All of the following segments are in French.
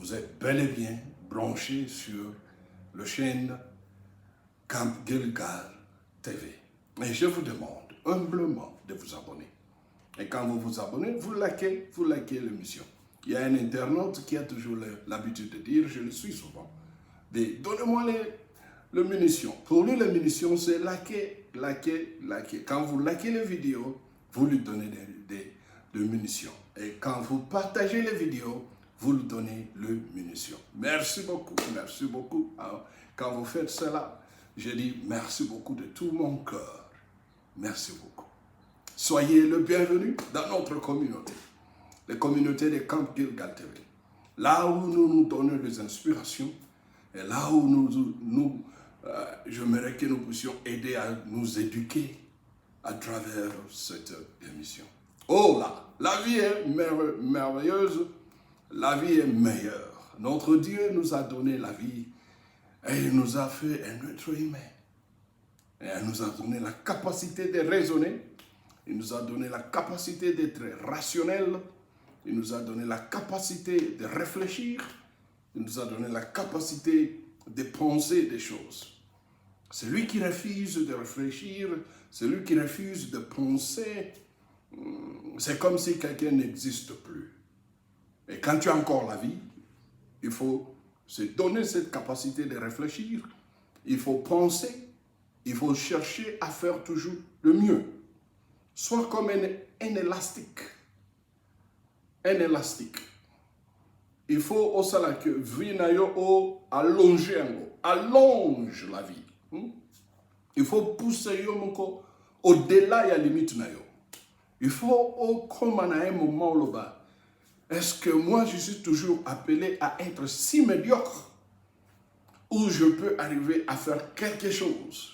vous êtes bel et bien branché sur la chaîne Camp Gilgal TV. Et je vous demande humblement de vous abonner. Et quand vous vous abonnez, vous likez l'émission. Il y a un internaute qui a toujours l'habitude de dire, je le suis souvent, donnez-moi les munitions. Pour lui, les munitions, c'est liker. Quand vous likez les vidéos, vous lui donnez des munitions. Et quand vous partagez les vidéos, vous lui donnez les munitions. Merci beaucoup, merci beaucoup. Alors, quand vous faites cela, je dis merci beaucoup de tout mon cœur. Merci beaucoup. Soyez le bienvenu dans notre communauté, la communauté de Camp Gilgal TV. Là où nous nous donnons des inspirations et là où j'aimerais que nous puissions aider à nous éduquer à travers cette émission. Oh là, la vie est merveilleuse, la vie est meilleure. Notre Dieu nous a donné la vie et il nous a fait un être humain. Et il nous a donné la capacité de raisonner, il nous a donné la capacité d'être rationnel, il nous a donné la capacité de réfléchir, il nous a donné la capacité de penser des choses. Celui qui refuse de réfléchir, celui qui refuse de penser, c'est comme si quelqu'un n'existe plus. Et quand tu as encore la vie, il faut se donner cette capacité de réfléchir, il faut penser, il faut chercher à faire toujours le mieux. Sois comme un élastique. Un élastique. Il faut aussi que vie allonge la vie. Il faut pousser au-delà de la limite. Il faut comme à un moment là-bas. Est-ce que moi je suis toujours appelé à être si médiocre où je peux arriver à faire quelque chose?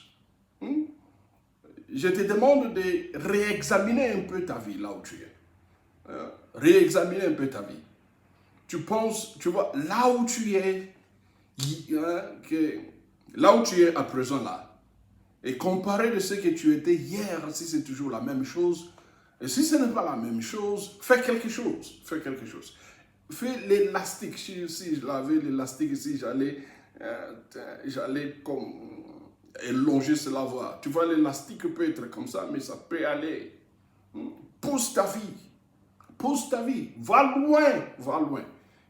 Je te demande de réexaminer un peu ta vie là où tu es. Réexaminer un peu ta vie. Tu penses, tu vois, là où tu es à présent là, et comparé de ce que tu étais hier, si c'est toujours la même chose, et si ce n'est pas la même chose, fais quelque chose, fais quelque chose. Fais l'élastique, si j'avais l'élastique ici, j'allais comme élonger cela, voir. Tu vois, l'élastique peut être comme ça, mais ça peut aller. Pousse ta vie, va loin.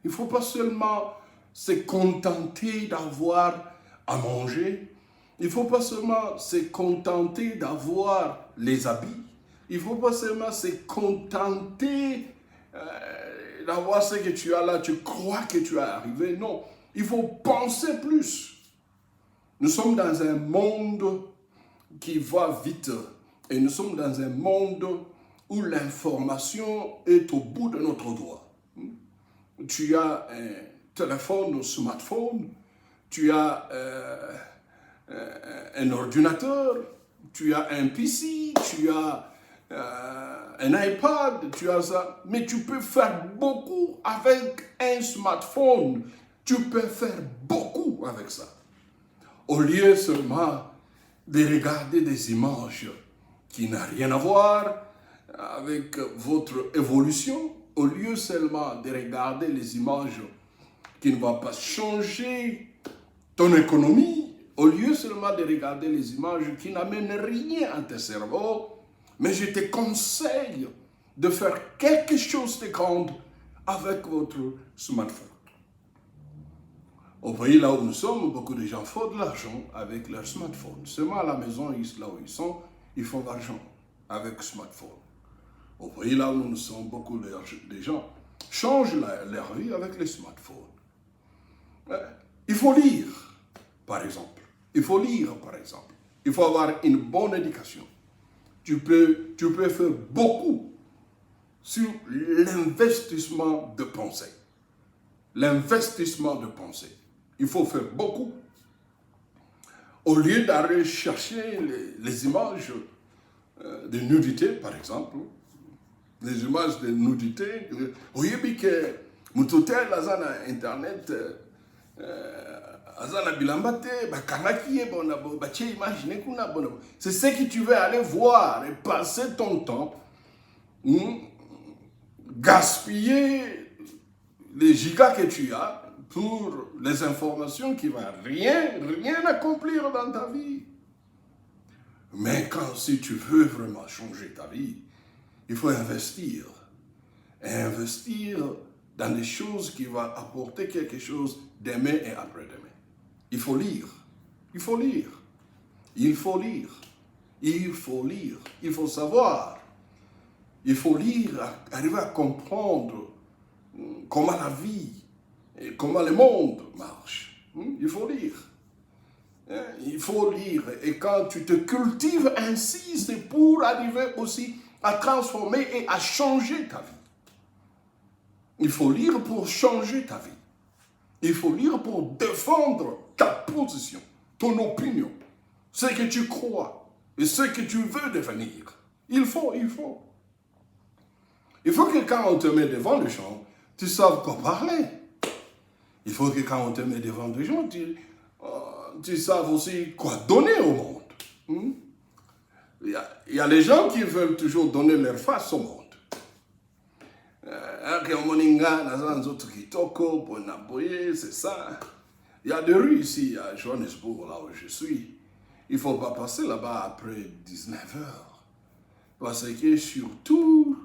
Il ne faut pas seulement se contenter d'avoir à manger, il ne faut pas seulement se contenter d'avoir les habits, il ne faut pas seulement se contenter d'avoir ce que tu as là, tu crois que tu es arrivé. Non, il faut penser plus. Nous sommes dans un monde qui va vite et nous sommes dans un monde où l'information est au bout de notre doigt. Tu as un téléphone, un smartphone, tu as un ordinateur, tu as un PC, tu as un iPad, tu as ça. Mais tu peux faire beaucoup avec un smartphone. Tu peux faire beaucoup avec ça. Au lieu seulement de regarder des images qui n'ont rien à voir avec votre évolution, au lieu seulement de regarder les images qui ne vont pas changer ton économie, au lieu seulement de regarder les images qui n'amènent rien à ton cerveau, mais je te conseille de faire quelque chose de grand avec votre smartphone. Au pays là où nous sommes, beaucoup de gens font de l'argent avec leur smartphone. Seulement à la maison, là où ils sont, ils font de l'argent avec le smartphone. Au pays là où nous sommes, beaucoup de gens changent leur vie avec les smartphones. Il faut lire, par exemple. Il faut avoir une bonne éducation. Tu peux faire beaucoup sur l'investissement de pensée. L'investissement de pensée. Il faut faire beaucoup. Au lieu d'aller chercher les images de nudité, par exemple, les images de nudité, vous voyez que Moutotel, sur Internet, c'est ce que tu veux aller voir et passer ton temps, gaspiller les gigas que tu as, pour les informations qui ne vont rien accomplir dans ta vie. Mais si tu veux vraiment changer ta vie, il faut investir. Et investir dans des choses qui vont apporter quelque chose demain et après-demain. Il faut lire. Il faut lire. Il faut lire. Il faut lire. Il faut savoir. Il faut lire, arriver à comprendre comment la vie et comment le monde marche. Il faut lire. Il faut lire. Et quand tu te cultives ainsi, c'est pour arriver aussi à transformer et à changer ta vie. Il faut lire pour changer ta vie. Il faut lire pour défendre ta position, ton opinion, ce que tu crois et ce que tu veux devenir. Il faut. Il faut que quand on te met devant les gens, tu saches quoi parler. Il faut que quand on te met devant les gens, tu saches aussi quoi donner au monde. Il y a les gens qui veulent toujours donner leur face au monde. C'est ça. Il y a des rues ici à Johannesburg, là où je suis. Il ne faut pas passer là-bas après 19h. Parce que surtout,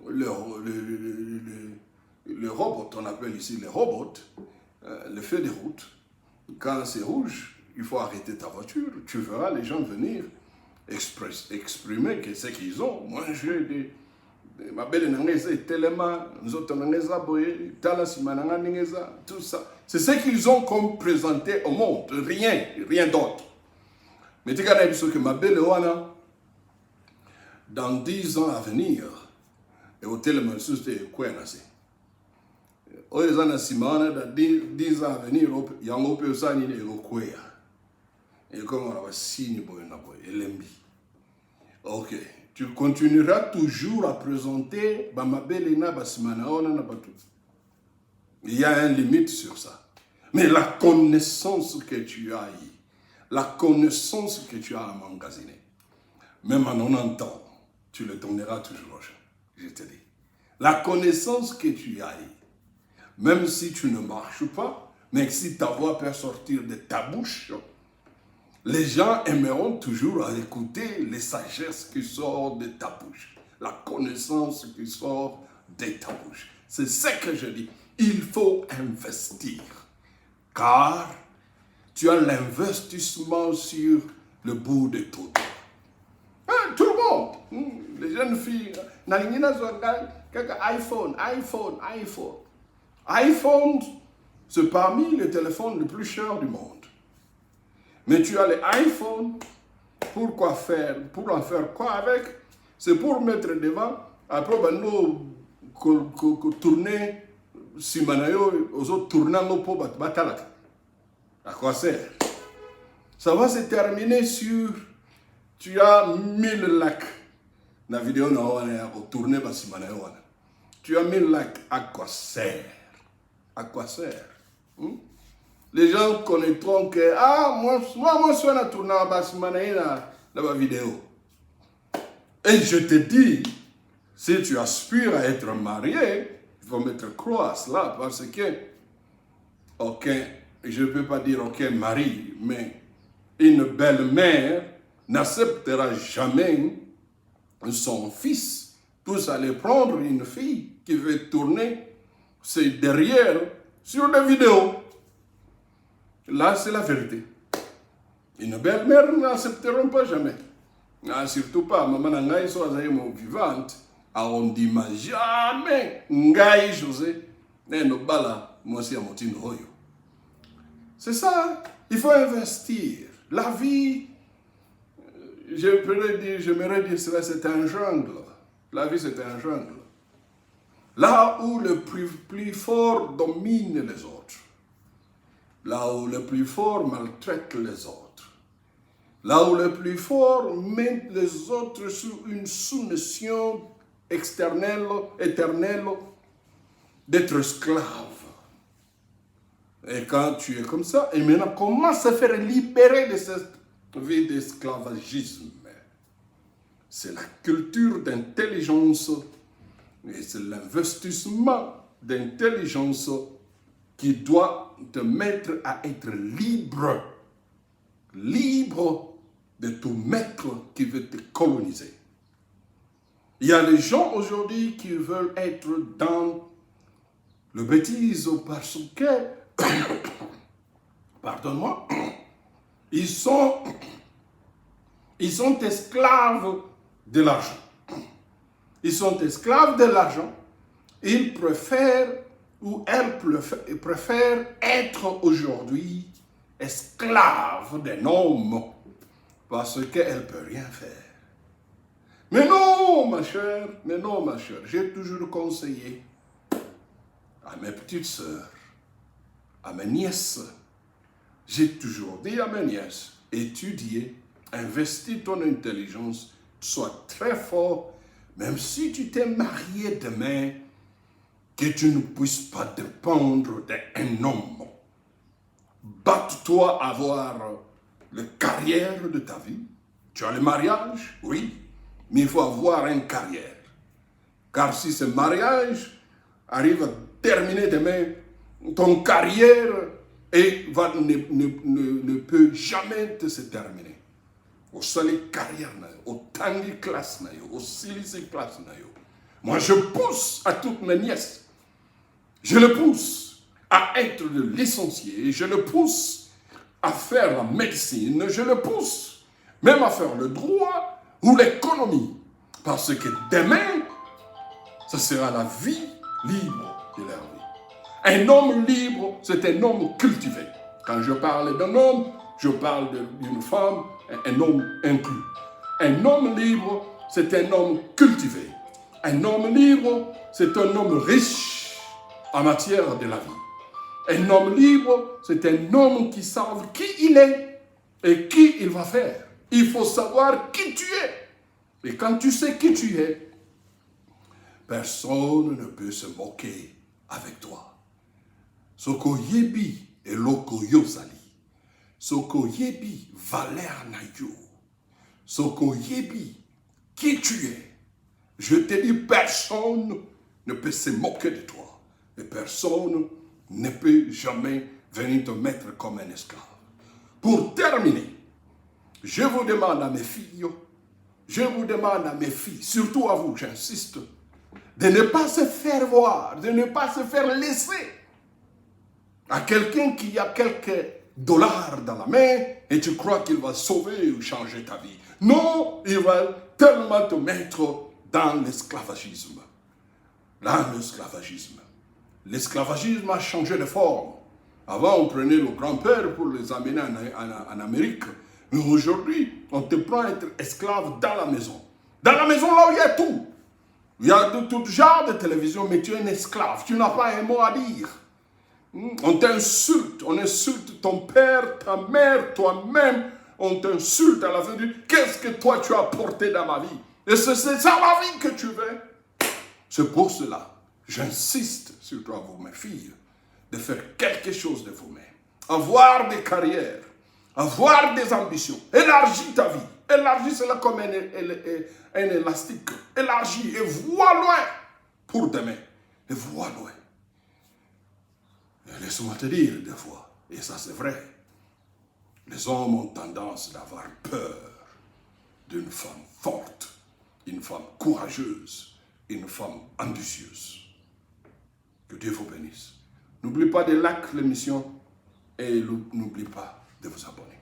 le robot, on appelle ici les robots, le feu de route, quand c'est rouge, il faut arrêter ta voiture. Tu verras les gens venir exprimer que ce qu'ils ont. Moi, j'ai des... Ma belle nangeza telema, nzoto nangeza boye, tala simananga nangeza, tout ça. C'est ce qu'ils ont comme présenté au monde, rien d'autre. Mais tu regardes que ma belle wana, dans 10 ans à venir, et au téléma c'était quoi nasi. Oyezana simana dans 10 ans à venir, yango pe osani ne quoi. Et comme on va signer boye na boye, elembi. OK. Tu continueras toujours à présenter il y a une limite sur ça. Mais la connaissance que tu as eue, la connaissance que tu as emmagasinée, même en 90 ans, tu le donneras toujours aux gens. Je te dis. La connaissance que tu as eue, même si tu ne marches pas, mais si ta voix peut sortir de ta bouche, les gens aimeront toujours écouter les sagesses qui sortent de ta bouche, la connaissance qui sort de ta bouche. C'est ce que je dis. Il faut investir, car tu as l'investissement sur le bout de tout. Tout le monde, les jeunes filles, iPhone. iPhone, c'est parmi les téléphones les plus chers du monde. Mais tu as l'iPhone, pour quoi faire? Pour en faire quoi avec? C'est pour mettre devant, après, nous tourner, si manayo, aux autres tournants pour battre. À quoi sert? Ça va se terminer sur, tu as 1000 likes. La vidéo, on tourner, si manayo. Tu as 1000 likes. À quoi sert? À quoi sert? Les gens connaîtront que, moi, je suis en tournant la vidéo. Et je te dis, si tu aspires à être marié, il faut mettre croix à cela, parce que, ok, je ne peux pas dire, ok, mari, mais une belle-mère n'acceptera jamais son fils pour aller prendre une fille qui veut tourner ses derrière sur des vidéos. Là, c'est la vérité. Une belle-mère n'accepteront pas jamais. Surtout pas, maman Ngai soit vivante, on dit jamais Ngai José, c'est ça, il faut investir. La vie, j'aimerais dire cela, c'est un jungle. La vie, c'est un jungle. Là où le plus fort domine les autres. Là où le plus fort maltraite les autres. Là où le plus fort met les autres sous une soumission éternelle, d'être esclave. Et quand tu es comme ça, et maintenant comment se faire libérer de cette vie d'esclavagisme? C'est la culture d'intelligence et c'est l'investissement d'intelligence qui doit te mettre à être libre. Libre de tout maître qui veut te coloniser. Il y a des gens aujourd'hui qui veulent être dans le bêtise parce que, pardonne-moi, ils sont esclaves de l'argent. Ils sont esclaves de l'argent. Ils préfèrent ou elles préfèrent être aujourd'hui esclaves d'un homme parce qu'elle ne peut rien faire. Mais non, ma chère, j'ai toujours conseillé à mes petites sœurs, à mes nièces, j'ai toujours dit à mes nièces, étudiez, investis ton intelligence, sois très fort, même si tu t'es marié demain, que tu ne puisses pas dépendre d'un homme. Batte-toi à avoir la carrière de ta vie. Tu as le mariage, oui, mais il faut avoir une carrière. Car si ce mariage arrive à terminer demain, ton carrière ne peut jamais se terminer. Au seul carrière, au tangi classe, au silici classe. Moi, je pousse à toutes mes nièces. Je le pousse à être licencié. Je le pousse à faire la médecine. Je le pousse même à faire le droit ou l'économie. Parce que demain, ce sera la vie libre de leur vie. Un homme libre, c'est un homme cultivé. Quand je parle d'un homme, je parle d'une femme, un homme inclus. Un homme libre, c'est un homme cultivé. Un homme libre, c'est un homme riche en matière de la vie. Un homme libre, c'est un homme qui sait qui il est et qui il va faire. Il faut savoir qui tu es. Et quand tu sais qui tu es, personne ne peut se moquer avec toi. Soko yebi et loko yozali. Soko yebi valer na yo. Soko yebi qui tu es. Je te dis, personne ne peut se moquer de toi. Et personne ne peut jamais venir te mettre comme un esclave. Pour terminer, je vous demande à mes filles, surtout à vous, j'insiste, de ne pas se faire voir, de ne pas se faire laisser à quelqu'un qui a quelques dollars dans la main et tu crois qu'il va sauver ou changer ta vie. Non, il va tellement te mettre dans l'esclavagisme. L'esclavagisme a changé de forme. Avant, on prenait le grand-père pour les amener en Amérique. Mais aujourd'hui, on te prend être esclave dans la maison. Dans la maison, là où il y a tout. Il y a de tout genre de télévision, mais tu es un esclave. Tu n'as pas un mot à dire. On t'insulte. On insulte ton père, ta mère, toi-même. On t'insulte à la fin du... Qu'est-ce que toi, tu as apporté dans ma vie? Et c'est ça la vie que tu veux. C'est pour cela, j'insiste, surtout à vous, mes filles, de faire quelque chose de vous-même. Avoir des carrières, avoir des ambitions. Élargis ta vie. Élargis-la comme un élastique. Élargis et vois loin pour demain. Et vois loin. Et laisse-moi te dire des fois, et ça c'est vrai, les hommes ont tendance d'avoir peur d'une femme forte, une femme courageuse, une femme ambitieuse. Que Dieu vous bénisse. N'oubliez pas de liker l'émission et n'oubliez pas de vous abonner.